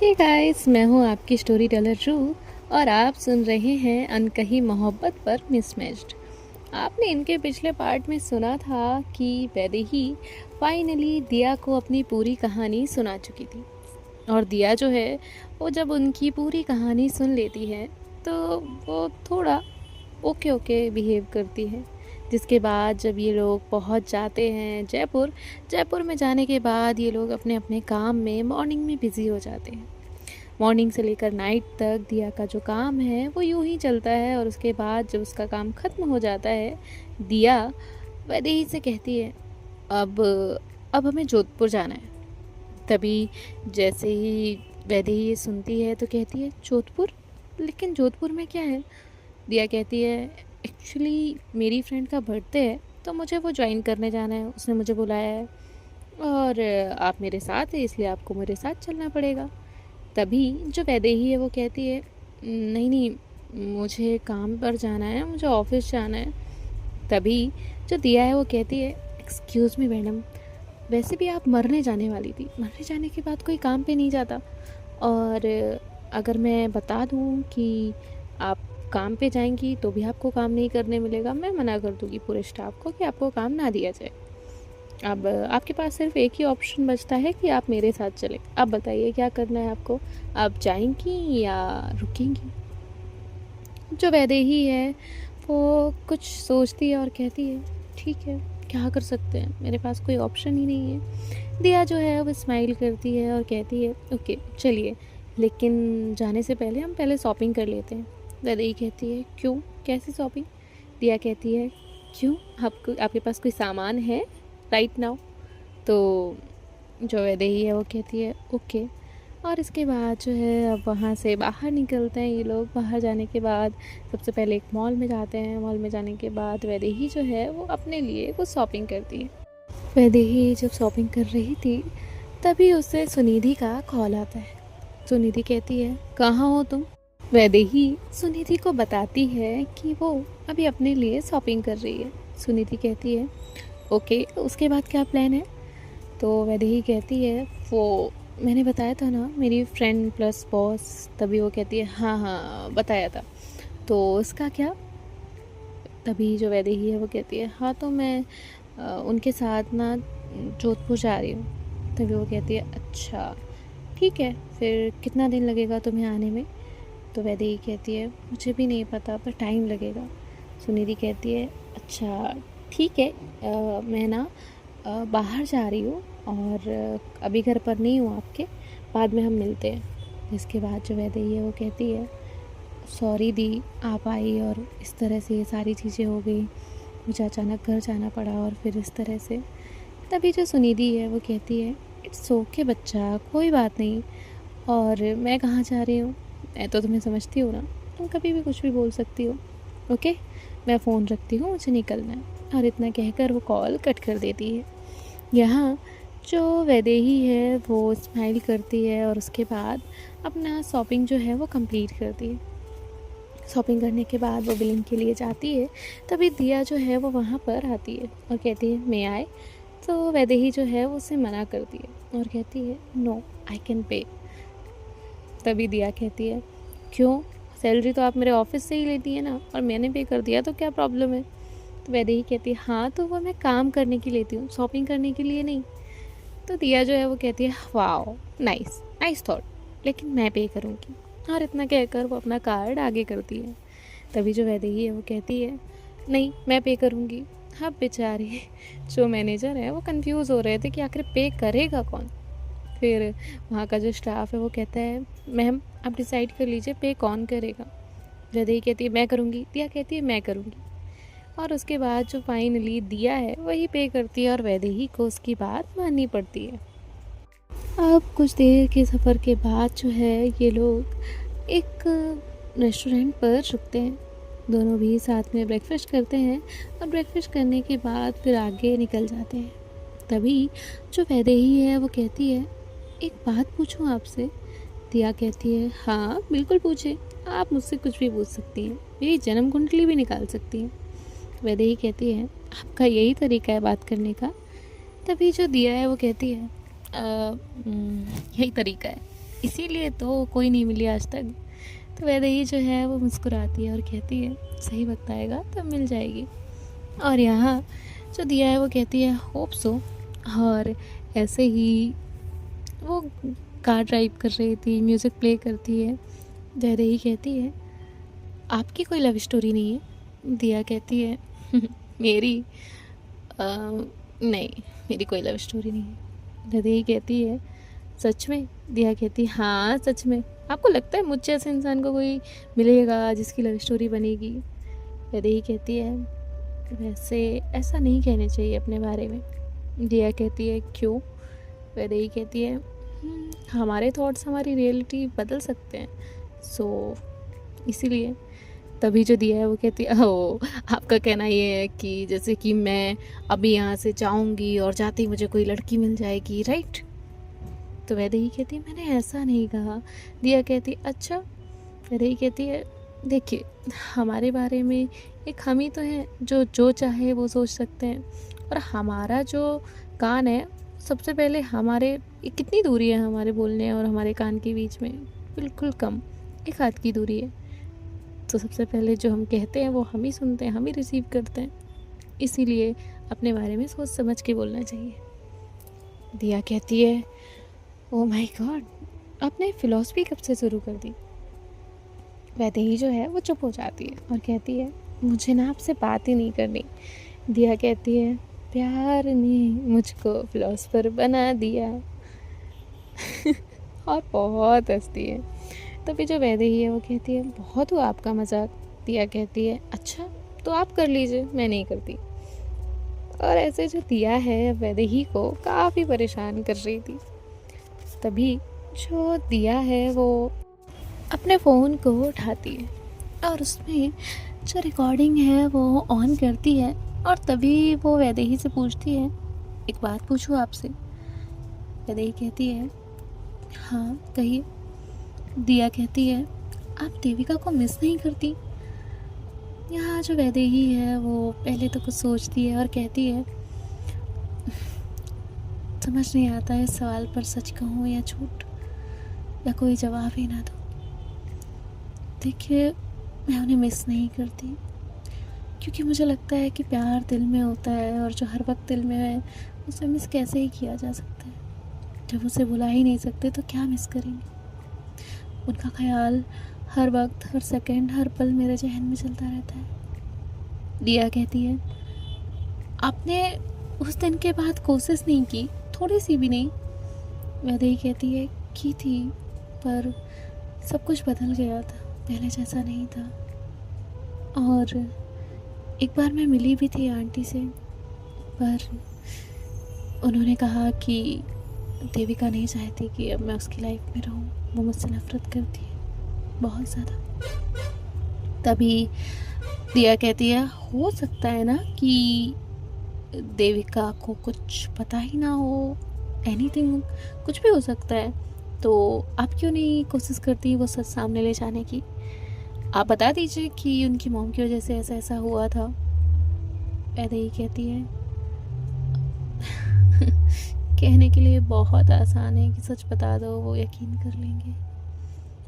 Hey guys, मैं हूँ आपकी स्टोरी टेलर रू और आप सुन रहे हैं अनकही मोहब्बत पर मिसमैच्ड। आपने इनके पिछले पार्ट में सुना था कि वैदेही फाइनली दिया को अपनी पूरी कहानी सुना चुकी थी। और दिया जो है वो जब उनकी पूरी कहानी सुन लेती है तो वो थोड़ा ओके ओके बिहेव करती है। जिसके बाद जब ये लोग पहुंच जाते हैं जयपुर में जाने के बाद ये लोग अपने अपने काम में मॉर्निंग में बिज़ी हो जाते हैं। मॉर्निंग से लेकर नाइट तक दिया का जो काम है वो यूं ही चलता है और उसके बाद जब उसका काम ख़त्म हो जाता है दिया वैदेही से कहती है अब अब हमें जोधपुर जाना है। तभी जैसे ही वैदेही ये सुनती है तो कहती है जोधपुर, लेकिन जोधपुर में क्या है? दिया कहती है एक्चुअली मेरी फ्रेंड का बर्थडे है तो मुझे वो ज्वाइन करने जाना है, उसने मुझे बुलाया है और आप मेरे साथ हैं इसलिए आपको मेरे साथ चलना पड़ेगा। तभी जो वैदेही है वो कहती है नहीं नहीं, मुझे काम पर जाना है, मुझे ऑफिस जाना है। तभी जो दिया है वो कहती है एक्सक्यूज़ मी मैडम, वैसे भी आप मरने जाने वाली थी, मरने जाने के बाद कोई काम पे नहीं जाता। और अगर मैं बता दूँ कि आप काम पे जाएंगी तो भी आपको काम नहीं करने मिलेगा, मैं मना कर दूँगी पूरे स्टाफ को कि आपको काम ना दिया जाए। अब आपके पास सिर्फ एक ही ऑप्शन बचता है कि आप मेरे साथ चलें। आप बताइए क्या करना है आपको, आप जाएंगी या रुकेंगी? जो वैदेही है वो कुछ सोचती है और कहती है ठीक है, क्या कर सकते हैं, मेरे पास कोई ऑप्शन ही नहीं है। दिया जो है वो स्माइल करती है और कहती है ओके चलिए, लेकिन जाने से पहले हम पहले शॉपिंग कर लेते हैं। वैदेही कहती है क्यों, कैसी शॉपिंग? दिया कहती है क्यों, आपको आपके पास कोई सामान है राइट नाउ? तो जो वैदेही है वो कहती है ओके। और इसके बाद जो है अब वहाँ से बाहर निकलते हैं ये लोग। बाहर जाने के बाद सबसे पहले एक मॉल में जाते हैं। मॉल में जाने के बाद वैदेही जो है वो अपने लिए कुछ शॉपिंग करती है। वैदेही जब शॉपिंग कर रही थी तभी उससे सुनिधि का कॉल आता है। सुनिधि कहती है कहाँ हो तुम? वैदेही सुनिधि को बताती है कि वो अभी अपने लिए शॉपिंग कर रही है। सुनिधि कहती है ओके, उसके बाद क्या प्लान है? तो वैदेही कहती है वो मैंने बताया था ना, मेरी फ्रेंड प्लस बॉस। तभी वो कहती है हाँ हाँ बताया था, तो उसका क्या? तभी जो वैदेही है वो कहती है हाँ तो मैं उनके साथ ना जोधपुर जा रही हूँ। तभी वो कहती है अच्छा ठीक है, फिर कितना दिन लगेगा तुम्हें आने में? तो वैदेही कहती है मुझे भी नहीं पता पर टाइम लगेगा। सुनिधि कहती है अच्छा ठीक है, मैं ना बाहर जा रही हूँ और अभी घर पर नहीं हूँ आपके, बाद में हम मिलते हैं। इसके बाद जो वैदेही है वो कहती है सॉरी दी, आप आई और इस तरह से ये सारी चीज़ें हो गई, मुझे अचानक घर जाना पड़ा और फिर इस तरह से। तभी जो सुनिधि है वो कहती है इट्स ओके बच्चा, कोई बात नहीं। और मैं कहाँ जा रही हूँ, मैं तो तुम्हें समझती हूँ ना, तुम कभी भी कुछ भी बोल सकती हो। ओके, मैं फ़ोन रखती हूँ, मुझे निकलना है। और इतना कहकर वो कॉल कट कर देती है। यहाँ जो वैदेही है वो स्माइल करती है और उसके बाद अपना शॉपिंग जो है वो कंप्लीट करती है। शॉपिंग करने के बाद वो बिलिंग के लिए जाती है। तभी दिया जो है वो वहाँ पर आती है और कहती है मैं आए। तो वैदेही जो है वो उसे मना करती है और कहती है नो आई कैन पे। तभी दिया कहती है क्यों, सैलरी तो आप मेरे ऑफिस से ही लेती है ना, और मैंने पे कर दिया तो क्या प्रॉब्लम है? तो वैदेही कहती है हाँ तो वो मैं काम करने की लेती हूँ, शॉपिंग करने के लिए नहीं। तो दिया जो है वो कहती है वाओ नाइस नाइस थॉट, लेकिन मैं पे करूँगी। और इतना कहकर वो अपना कार्ड आगे करती है। तभी जो वैदेही है वो कहती है नहीं मैं पे करूँगी। अब बेचारे जो मैनेजर है वो कंफ्यूज हो रहे थे कि आखिर पे करेगा कौन। फिर वहाँ का जो स्टाफ है वो कहता है मैम आप डिसाइड कर लीजिए पे कौन करेगा। वैदेही कहती है मैं करूँगी, दिया कहती है मैं करूँगी। और उसके बाद जो फाइनली दिया है वही पे करती है और वैदेही को उसकी बात माननी पड़ती है। अब कुछ देर के सफ़र के बाद जो है ये लोग एक रेस्टोरेंट पर रुकते हैं। दोनों भी साथ में ब्रेकफास्ट करते हैं और ब्रेकफास्ट करने के बाद फिर आगे निकल जाते हैं। तभी जो वैदेही है वो कहती है एक बात पूछूं आपसे? दिया कहती है हाँ बिल्कुल पूछे, आप मुझसे कुछ भी पूछ सकती हैं, मेरी जन्म कुंडली भी निकाल सकती हैं। वैदेही कहती है आपका यही तरीका है बात करने का? तभी जो दिया है वो कहती है यही तरीका है। इसीलिए तो कोई नहीं मिली आज तक। तो वैदेही जो है वो मुस्कुराती है और कहती है सही वक्त आएगा तब मिल जाएगी। और यहाँ जो दिया है वो कहती है होप सो। और ऐसे ही वो कार ड्राइव कर रही थी, म्यूज़िक प्ले करती है। वैदेही कहती है आपकी कोई लव स्टोरी नहीं है? दिया कहती है मेरी नहीं, मेरी कोई लव स्टोरी नहीं है। वैदेही कहती है सच में? दिया कहती है हाँ सच में। आपको लगता है मुझ जैसे इंसान को कोई मिलेगा जिसकी लव स्टोरी बनेगी? वैदेही कहती है वैसे ऐसा नहीं कहने चाहिए अपने बारे में। दिया कहती है क्यों? वैदेही कहती है हमारे थॉट्स हमारी रियलिटी बदल सकते हैं, सो इसीलिए। तभी जो दिया है वो कहती है ओ, आपका कहना ये है कि जैसे कि मैं अभी यहाँ से जाऊँगी और जाते ही मुझे कोई लड़की मिल जाएगी, राइट? तो वैदेही कहती है मैंने ऐसा नहीं कहा। दिया कहती अच्छा। वैदेही कहती है देखिए हमारे बारे में एक हम ही तो हैं जो जो चाहे वो सोच सकते हैं, और हमारा जो कान है सबसे पहले हमारे कितनी दूरी है हमारे बोलने और हमारे कान के बीच में? बिल्कुल कम, एक हाथ की दूरी है। तो सबसे पहले जो हम कहते हैं वो हम ही सुनते हैं, हम ही रिसीव करते हैं। इसीलिए अपने बारे में सोच समझ के बोलना चाहिए। दिया कहती है ओह माय गॉड, आपने फ़िलॉसफी कब से शुरू कर दी? वैदेही जो है वो चुप हो जाती है और कहती है मुझे ना आपसे बात ही नहीं करनी। दिया कहती है प्यार ने मुझको फ़िलॉसफर बना दिया और बहुत हंसती है। तभी जो वैदेही है वो कहती है बहुत हुआ आपका मजाक। दिया कहती है अच्छा तो आप कर लीजिए, मैं नहीं करती। और ऐसे जो दिया है वैदेही को काफ़ी परेशान कर रही थी। तभी जो दिया है वो अपने फ़ोन को उठाती है और उसमें जो रिकॉर्डिंग है वो ऑन करती है। और तभी वो वैदेही से पूछती है एक बात पूछूं आपसे? वैदेही कहती है हाँ कहिए। दिया कहती है आप देविका को मिस नहीं करती? यहाँ जो वैदेही है वो पहले तो कुछ सोचती है और कहती है समझ नहीं आता है इस सवाल पर सच कहूँ या झूठ, या कोई जवाब ही ना दो। देखिए मैं उन्हें मिस नहीं करती, क्योंकि मुझे लगता है कि प्यार दिल में होता है और जो हर वक्त दिल में है उसे मिस कैसे ही किया जा सकता है। जब उसे बुला ही नहीं सकते तो क्या मिस करेंगे? उनका ख्याल हर वक्त, हर सेकंड, हर पल मेरे जहन में चलता रहता है। दिया कहती है आपने उस दिन के बाद कोशिश नहीं की, थोड़ी सी भी नहीं? वैदेही कहती है की थी, पर सब कुछ बदल गया था, पहले जैसा नहीं था। और एक बार मैं मिली भी थी आंटी से, पर उन्होंने कहा कि देविका नहीं चाहती कि अब मैं उसकी लाइफ में रहूं, वो मुझसे नफ़रत करती है बहुत ज़्यादा। तभी दिया कहती है हो सकता है ना कि देविका को कुछ पता ही ना हो, एनीथिंग, कुछ भी हो सकता है। तो आप क्यों नहीं कोशिश करती वो सच सामने ले जाने की? आप बता दीजिए कि उनकी मॉम की वजह से ऐसा ऐसा हुआ था। वैदेही कहती है कहने के लिए बहुत आसान है कि सच बता दो, वो यकीन कर लेंगे।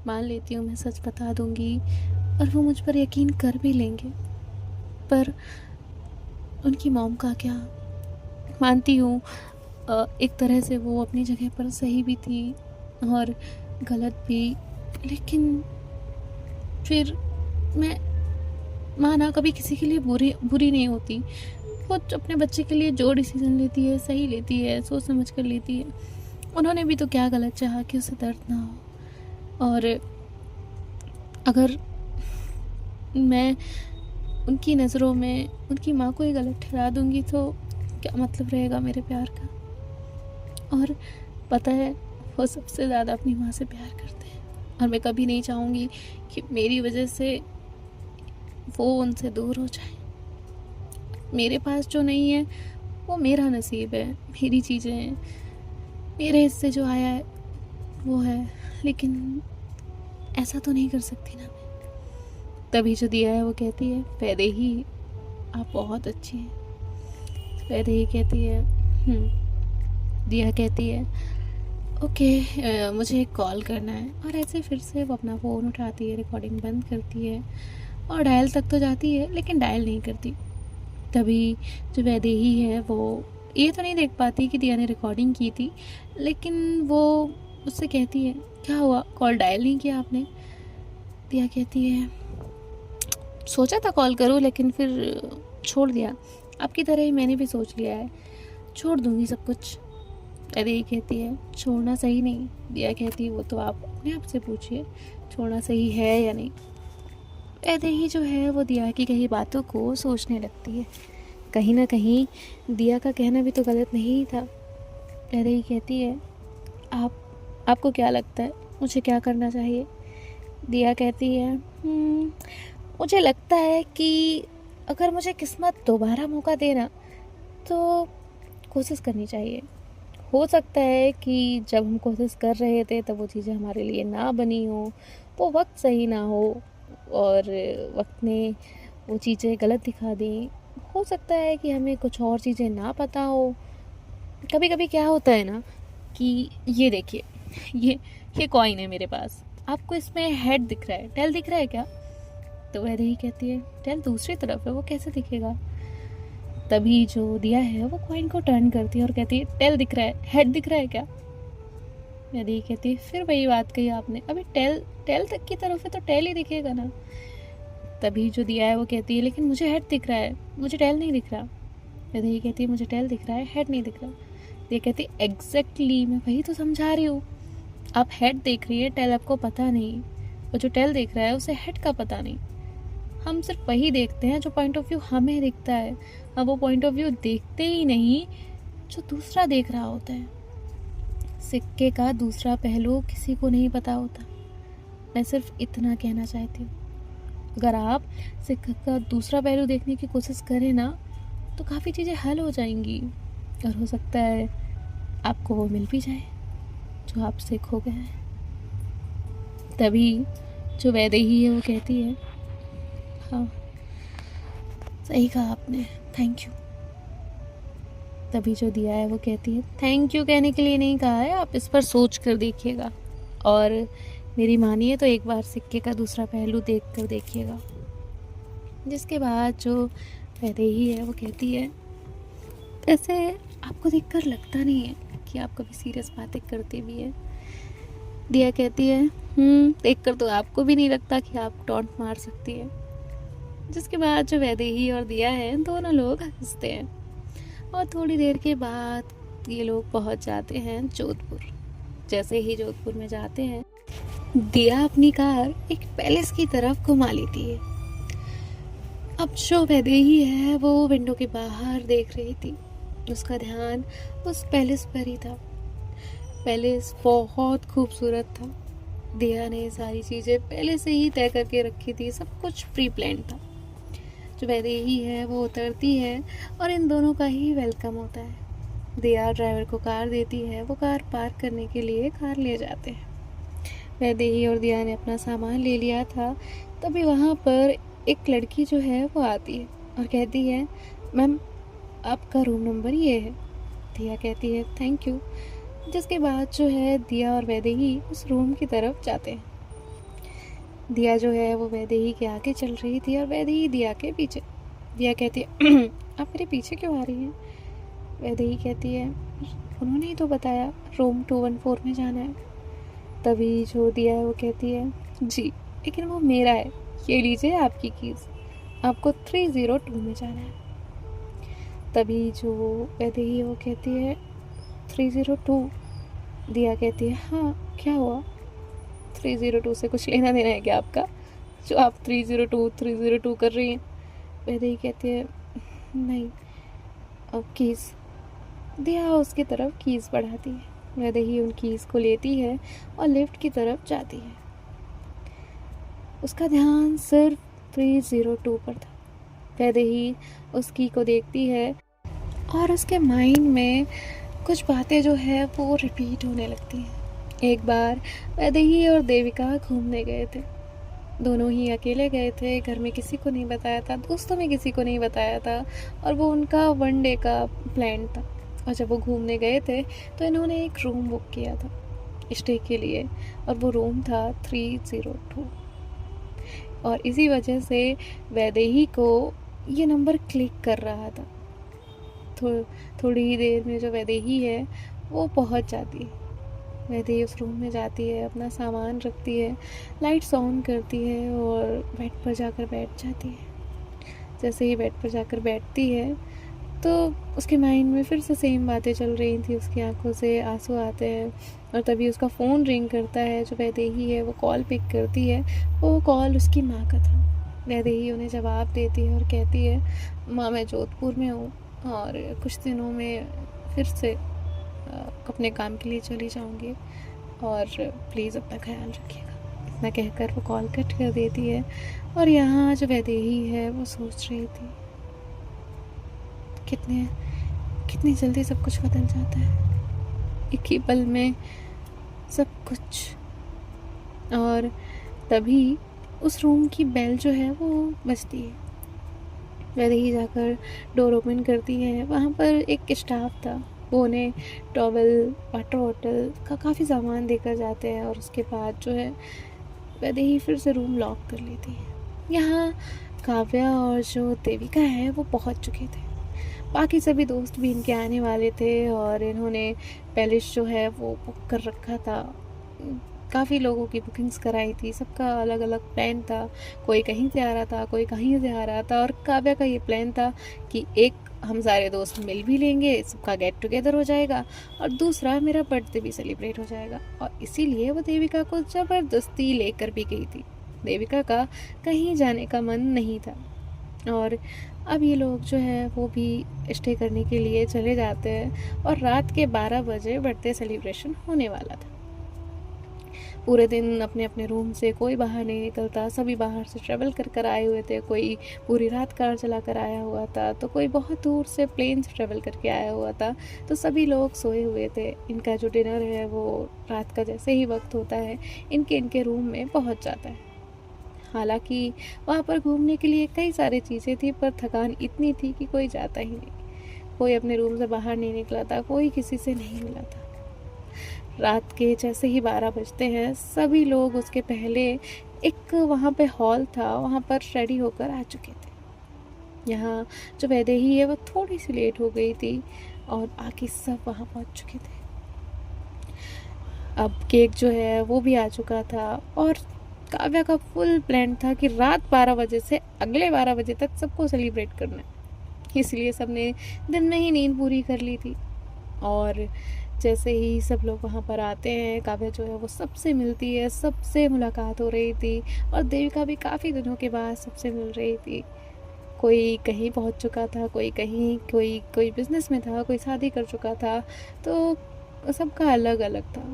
मान लेती हूँ मैं सच बता दूँगी और वो मुझ पर यकीन कर भी लेंगे, पर उनकी मॉम का क्या? मानती हूँ एक तरह से वो अपनी जगह पर सही भी थी और गलत भी, लेकिन फिर मैं माना कभी किसी के लिए बुरी नहीं होती। वो अपने बच्चे के लिए जो डिसीज़न लेती है सही लेती है, सोच समझ कर लेती है। उन्होंने भी तो क्या गलत चाहा कि उसे दर्द ना हो। और अगर मैं उनकी नज़रों में उनकी माँ को ही गलत ठहरा दूँगी तो क्या मतलब रहेगा मेरे प्यार का? और पता है वो सबसे ज़्यादा अपनी माँ से प्यार करते हैं, और मैं कभी नहीं चाहूँगी कि मेरी वजह से वो उनसे दूर हो जाए। मेरे पास जो नहीं है वो मेरा नसीब है, मेरी चीज़ें हैं, मेरे हिस्से जो आया है वो है, लेकिन ऐसा तो नहीं कर सकती ना मैं। तभी जो दिया है वो कहती है वैदेही आप बहुत अच्छी हैं। वैदेही कहती है दिया कहती है ओके, मुझे एक कॉल करना है। और ऐसे फिर से वो अपना फ़ोन उठाती है, रिकॉर्डिंग बंद करती है और डायल तक तो जाती है लेकिन डायल नहीं करती। तभी जो वैदेही है वो ये तो नहीं देख पाती कि दिया ने रिकॉर्डिंग की थी, लेकिन वो उससे कहती है, क्या हुआ, कॉल डायल नहीं किया आपने? दिया कहती है, सोचा था कॉल करूँ लेकिन फिर छोड़ दिया। आपकी तरह ही मैंने भी सोच लिया है, छोड़ दूँगी सब कुछ। वैदेही कहती है, छोड़ना सही नहीं। दिया कहती है, वो तो आप अपने आप से पूछिए छोड़ना सही है या नहीं। वैदेही जो है वो दिया की कही बातों को सोचने लगती है। कहीं ना कहीं दिया का कहना भी तो गलत नहीं था। वैदेही कहती है, आपको क्या लगता है मुझे क्या करना चाहिए? दिया कहती है, मुझे लगता है कि अगर मुझे किस्मत दोबारा मौका देना तो कोशिश करनी चाहिए। हो सकता है कि जब हम कोशिश कर रहे थे तब वो चीज़ें हमारे लिए ना बनी हो, वो वक्त सही ना हो और वक्त ने वो चीज़ें गलत दिखा दी। हो सकता है कि हमें कुछ और चीज़ें ना पता हो। कभी कभी क्या होता है ना कि ये देखिए, ये कॉइन है मेरे पास, आपको इसमें हेड दिख रहा है, टेल दिख रहा है क्या? तो वह रही कहती है, टेल दूसरी तरफ है, वो कैसे दिखेगा? तभी जो दिया है वो कॉइन को टर्न करती है और कहती है, टेल दिख रहा है, हेड दिख रहा है क्या? यदि कहती है, फिर वही बात कही आपने, अभी टेल तक की तरफ है तो टेल ही दिखेगा ना। तभी जो दिया है वो कहती है, लेकिन मुझे हेड दिख रहा है, मुझे टेल नहीं दिख रहा। यदि कहती है, मुझे टेल दिख रहा है, हेड नहीं दिख रहा। ये कहती है, एग्जैक्टली मैं वही तो समझा रही हूँ, आप हेड देख रही है, टेल आपको पता नहीं, और जो टेल देख रहा है उसे हेड का पता नहीं। हम सिर्फ वही देखते हैं जो पॉइंट ऑफ व्यू हमें दिखता है, हम वो पॉइंट ऑफ व्यू देखते ही नहीं जो दूसरा देख रहा होता है। सिक्के का दूसरा पहलू किसी को नहीं पता होता। मैं सिर्फ इतना कहना चाहती हूँ, अगर आप सिक्के का दूसरा पहलू देखने की कोशिश करें ना तो काफ़ी चीज़ें हल हो जाएंगी और हो सकता है आपको वो मिल भी जाए जो आपसे खो गया है। तभी जो वैदेही है वो कहती है, हाँ सही कहा आपने, थैंक यू। तभी जो दिया है वो कहती है, थैंक यू कहने के लिए नहीं कहा है, आप इस पर सोच कर देखिएगा और मेरी मानिए तो एक बार सिक्के का दूसरा पहलू देख कर देखिएगा। जिसके बाद जो वैदेही है वो कहती है, ऐसे आपको देखकर लगता नहीं है कि आप कभी सीरियस बातें करते भी हैं। दिया कहती है, देखकर तो आपको भी नहीं लगता कि आप टॉन्ट मार सकती है। जिसके बाद जो वैदेही और दिया है दोनों लोग हंसते हैं और थोड़ी देर के बाद ये लोग पहुंच जाते हैं जोधपुर। जैसे ही जोधपुर में जाते हैं, दिया अपनी कार एक पैलेस की तरफ घुमा लेती है। अब जो वैदेही है वो विंडो के बाहर देख रही थी, उसका ध्यान उस पैलेस पर ही था। पैलेस बहुत खूबसूरत था। दिया ने सारी चीज़ें पहले से ही तय करके रखी थी, सब कुछ प्री प्लान था। जो वैदेही है वो उतरती है और इन दोनों का ही वेलकम होता है। दिया ड्राइवर को कार देती है, वो कार पार्क करने के लिए कार ले जाते हैं। वैदेही और दिया ने अपना सामान ले लिया था। तभी वहाँ पर एक लड़की जो है वो आती है और कहती है, मैम आपका रूम नंबर ये है। दिया कहती है, थैंक यू। जिसके बाद जो है दिया और वैदेही उस रूम की तरफ जाते हैं। दिया जो है वो वैदेही के आगे चल रही थी और वैदेही दिया के पीछे। दिया कहती है, आप मेरे पीछे क्यों आ रही हैं? वैदेही कहती है, उन्होंने ही तो बताया रूम 214 में जाना है। तभी जो दिया है वो कहती है, जी लेकिन वो मेरा है, ये लीजिए आपकी कीज़, आपको 302 में जाना है। तभी जो वैदेही है वो कहती है, 302? दिया कहती है, हाँ क्या हुआ, 302 से कुछ लेना देना है क्या आपका, जो आप 302 कर रही हैं? वैदेही कहती है, नहीं। अब कीज़। दिया उसकी तरफ कीज़ बढ़ाती है। वैदेही उन कीज़ को लेती है और लिफ्ट की तरफ जाती है। उसका ध्यान सिर्फ 302 पर था। वैदेही उस की को देखती है और उसके माइंड में कुछ बातें जो है वो रिपीट होने लगती हैं। एक बार वैदेही और देविका घूमने गए थे। दोनों ही अकेले गए थे, घर में किसी को नहीं बताया था, दोस्तों में किसी को नहीं बताया था और वो उनका 1 डे का प्लान था। और जब वो घूमने गए थे तो इन्होंने एक रूम बुक किया था। स्टे के लिए, और वो रूम था 302। और इसी वजह से वैदेही को ये नंबर क्लिक कर रहा था। थोड़ी ही देर में जो वैदेही है वो पहुंच जाती है। वैदेही उस रूम में जाती है, अपना सामान रखती है, लाइट्स ऑन करती है और बेड पर जाकर बैठ जाती है। जैसे ही बेड पर जाकर बैठती है तो उसके माइंड में फिर से सेम बातें चल रही थी, उसकी आंखों से आंसू आते हैं। और तभी उसका फ़ोन रिंग करता है। जो वैदेही है वो कॉल पिक करती है, वो कॉल उसकी माँ का था। वैदेही उन्हें जवाब देती है और कहती है, माँ मैं जोधपुर में हूँ और कुछ दिनों में फिर से अपने काम के लिए चली जाऊँगी और प्लीज़ अपना ख्याल रखिएगा। इतना कहकर वो कॉल कट कर देती है। और यहाँ जो वैदेही है वो सोच रही थी, कितनी जल्दी सब कुछ बदल जाता है, एक ही पल में सब कुछ। और तभी उस रूम की बेल जो है वो बजती है। वैदेही जाकर डोर ओपन करती है। वहाँ पर एक स्टाफ था, वो उन्हें टॉवल, वाटर बॉटल का काफ़ी सामान देकर जाते हैं और उसके बाद जो है वैदेही फिर से रूम लॉक कर लेती है। यहाँ काव्या और जो देविका है वो पहुँच चुके थे। बाकी सभी दोस्त भी इनके आने वाले थे और इन्होंने पैलेस जो है वो बुक कर रखा था। काफ़ी लोगों की बुकिंग्स कराई थी, सबका अलग अलग प्लान था। कोई कहीं से आ रहा था, कोई कहीं से आ रहा था। और काव्या का ये प्लान था कि एक हम सारे दोस्त मिल भी लेंगे, सबका गेट टुगेदर हो जाएगा, और दूसरा मेरा बर्थडे भी सेलिब्रेट हो जाएगा। और इसीलिए वो देविका को ज़बरदस्ती लेकर भी गई थी। देविका का कहीं जाने का मन नहीं था। और अब ये लोग जो है वो भी स्टे करने के लिए चले जाते हैं और रात के 12 बजे बर्थडे सेलिब्रेशन होने वाला था। पूरे दिन अपने अपने रूम से कोई बाहर नहीं निकलता, सभी बाहर से ट्रैवल कर कर आए हुए थे। कोई पूरी रात कार चला कर आया हुआ था, तो कोई बहुत दूर से प्लेन से ट्रैवल करके आया हुआ था। तो सभी लोग सोए हुए थे। इनका जो डिनर है वो रात का जैसे ही वक्त होता है इनके रूम में पहुंच जाता है। हालांकि वहाँ पर घूमने के लिए कई सारी चीज़ें थी, पर थकान इतनी थी कि कोई जाता ही नहीं। कोई अपने रूम से बाहर नहीं निकला था, कोई किसी से नहीं मिला था। रात के जैसे ही 12 बजते हैं, सभी लोग उसके पहले एक वहाँ पे हॉल था, वहाँ पर रेडी होकर आ चुके थे। यहाँ जो वैदेही है वो थोड़ी सी लेट हो गई थी और बाकी सब वहाँ पहुँच चुके थे। अब केक जो है वो भी आ चुका था और काव्या का फुल प्लान था कि रात 12 बजे से अगले 12 बजे तक सबको सेलिब्रेट करना है। इसलिए सबने दिन में ही नींद पूरी कर ली थी। और जैसे ही सब लोग वहाँ पर आते हैं, काव्या जो है वो सबसे मिलती है, सबसे मुलाकात हो रही थी। और देविका भी काफ़ी दिनों के बाद सबसे मिल रही थी। कोई कहीं पहुँच चुका था, कोई कहीं, कोई बिज़नेस में था, कोई शादी कर चुका था, तो सबका अलग अलग था।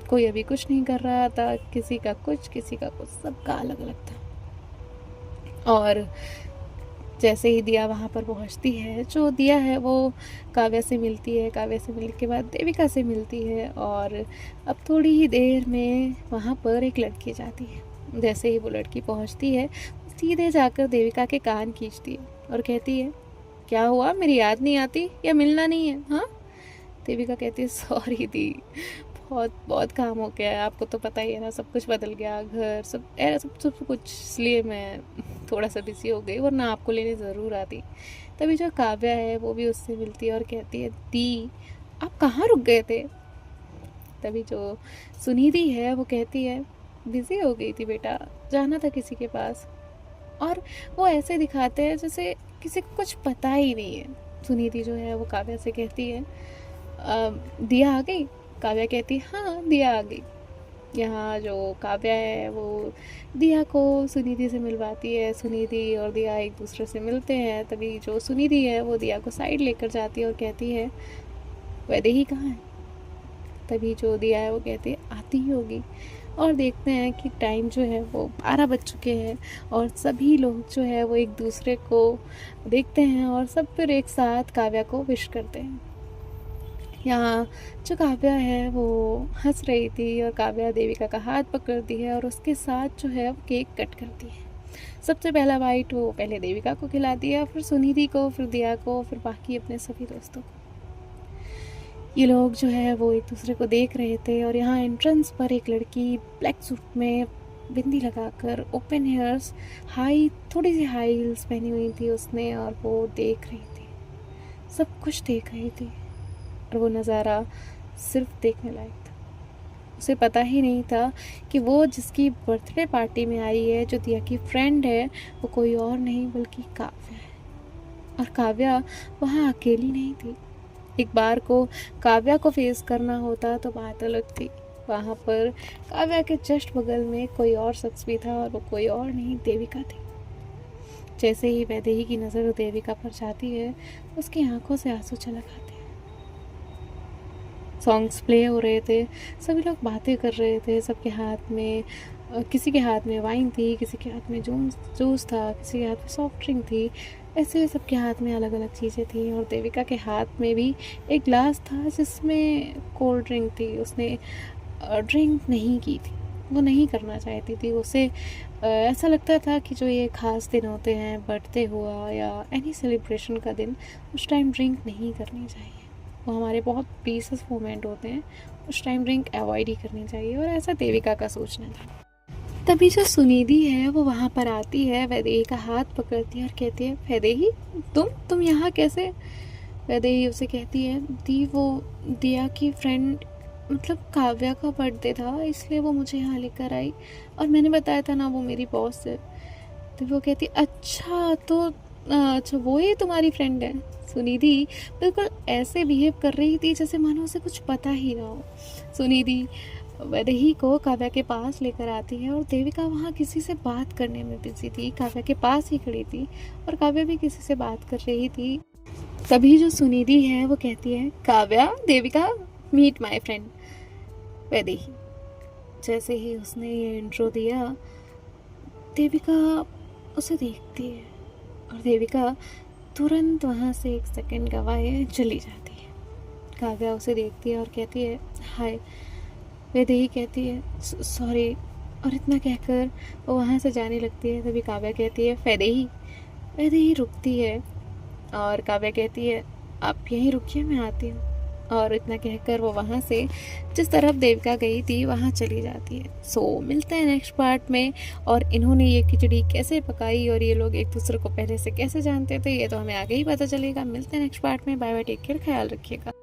कोई अभी कुछ नहीं कर रहा था, किसी का कुछ, किसी का कुछ, सबका अलग अलग था। और जैसे ही दिया वहाँ पर पहुँचती है, जो दिया है वो काव्या से मिलती है। काव्या से मिलने के बाद देविका से मिलती है और अब थोड़ी ही देर में वहाँ पर एक लड़की जाती है। जैसे ही वो लड़की पहुँचती है, सीधे जाकर देविका के कान खींचती है और कहती है, क्या हुआ, मेरी याद नहीं आती या मिलना नहीं है? हाँ। देविका कहती है, सॉरी दी, बहुत बहुत काम हो गया है, आपको तो पता ही है ना, सब कुछ बदल गया, घर सब कुछ, इसलिए मैं थोड़ा सा बिजी हो गई, वरना आपको लेने ज़रूर आती। तभी जो काव्या है वो भी उससे मिलती है और कहती है, दी आप कहाँ रुक गए थे? तभी जो सुनिधि है वो कहती है, बिज़ी हो गई थी बेटा, जाना था किसी के पास। और वो ऐसे दिखाते हैं जैसे किसी को कुछ पता ही नहीं है। सुनिधि जो है वो काव्या से कहती है, दिया आ गई? काव्या कहती है, हाँ दिया आ गई। यहाँ जो काव्या है वो दिया को सुनिधि से मिलवाती है। सुनिधि और दिया एक दूसरे से मिलते हैं। तभी जो सुनिधि है वो दिया को साइड लेकर जाती है और कहती है, वैदेही कहाँ है? तभी जो दिया है वो कहती है, आती ही होगी। और देखते हैं कि टाइम जो है वो 12 बज चुके हैं और सभी लोग जो है वो एक दूसरे को देखते हैं और सब फिर एक साथ काव्या को विश करते हैं। यहाँ जो काव्या है वो हंस रही थी और काव्या देविका का हाथ पकड़ती है और उसके साथ जो है वो केक कट करती है। सबसे पहला बाइट वो पहले देविका को खिलाती है, फिर सुनिधि को, फिर दिया को, फिर बाकी अपने सभी दोस्तों को। ये लोग जो है वो एक दूसरे को देख रहे थे और यहाँ एंट्रेंस पर एक लड़की ब्लैक सूट में बिंदी लगाकर ओपन हेयर्स थोड़ी सी हाई हील्स पहनी हुई थी उसने, और वो देख रही थी, सब कुछ देख रही थी, और वो नज़ारा सिर्फ देखने लायक था। उसे पता ही नहीं था कि वो जिसकी बर्थडे पार्टी में आई है, जो दिया की फ्रेंड है, वो कोई और नहीं बल्कि काव्या है। और काव्या वहाँ अकेली नहीं थी। एक बार को काव्या को फेस करना होता तो बात अलग थी। वहाँ पर काव्या के जस्ट बगल में कोई और शख्स भी था, और वो कोई और नहीं, देविका थी। जैसे ही वैदेही की नज़र देविका पर जाती है, उसकी आंखों से आंसू छलक आते हैं। सॉन्ग्स प्ले हो रहे थे, सभी लोग बातें कर रहे थे, सबके हाथ में किसी के हाथ में वाइन थी, किसी के हाथ में जूस था, किसी के हाथ में सॉफ्ट ड्रिंक थी। ऐसे सबके हाथ में अलग अलग चीज़ें थी, और देविका के हाथ में भी एक ग्लास था जिसमें कोल्ड ड्रिंक थी। उसने ड्रिंक नहीं की थी, वो नहीं करना चाहती थी। उसे ऐसा लगता था कि जो ये ख़ास दिन होते हैं, बर्थडे हुआ या एनी सेलिब्रेशन का दिन, उस टाइम ड्रिंक नहीं करनी चाहिए। वो हमारे बहुत प्रीशियस मोमेंट होते हैं, उस टाइम ड्रिंक अवॉइड ही करनी चाहिए, और ऐसा देविका का सोचना था। तभी जो सुनिधि है वो वहाँ पर आती है, वैदेही का हाथ पकड़ती है और कहती है, वैदेही तुम यहाँ कैसे? वैदेही उसे कहती है, दी वो दिया की फ्रेंड मतलब काव्या का बर्थडे था, इसलिए वो मुझे यहाँ लेकर आई, और मैंने बताया था ना वो मेरी बॉस है। तो वो कहती, अच्छा तो अच्छा वो ही तुम्हारी फ्रेंड है। सुनिधि बिल्कुल ऐसे बिहेव कर रही थी जैसे मानो उसे कुछ पता ही ना हो। सुनिधि वैदेही को काव्या के पास लेकर आती है, और देविका वहाँ किसी से बात करने में बिजी थी, काव्या के पास ही खड़ी थी, और काव्या भी किसी से बात कर रही थी। तभी जो सुनिधि है वो कहती है, Kavya, Devika, meet my friend Vaidehi. जैसे ही उसने ये इंट्रो दिया, देविका उसे देखती है, और देविका तुरंत वहाँ से एक सेकंड गवाए चली जाती है। काव्या उसे देखती है और कहती है, हाय। वैदेही कहती है, सॉरी, और इतना कहकर वो वहाँ से जाने लगती है। तभी काव्या कहती है, वैदेही। वैदेही रुकती है, और काव्या कहती है, आप यहीं रुकिए, मैं आती हूँ। और इतना कहकर वो वहाँ से जिस तरफ देविका गई थी वहाँ चली जाती है। सो मिलते हैं नेक्स्ट पार्ट में, और इन्होंने ये खिचड़ी कैसे पकाई और ये लोग एक दूसरे को पहले से कैसे जानते थे, ये तो हमें आगे ही पता चलेगा। मिलते हैं नेक्स्ट पार्ट में। बाय बाय, टेक केयर, ख्याल रखिएगा।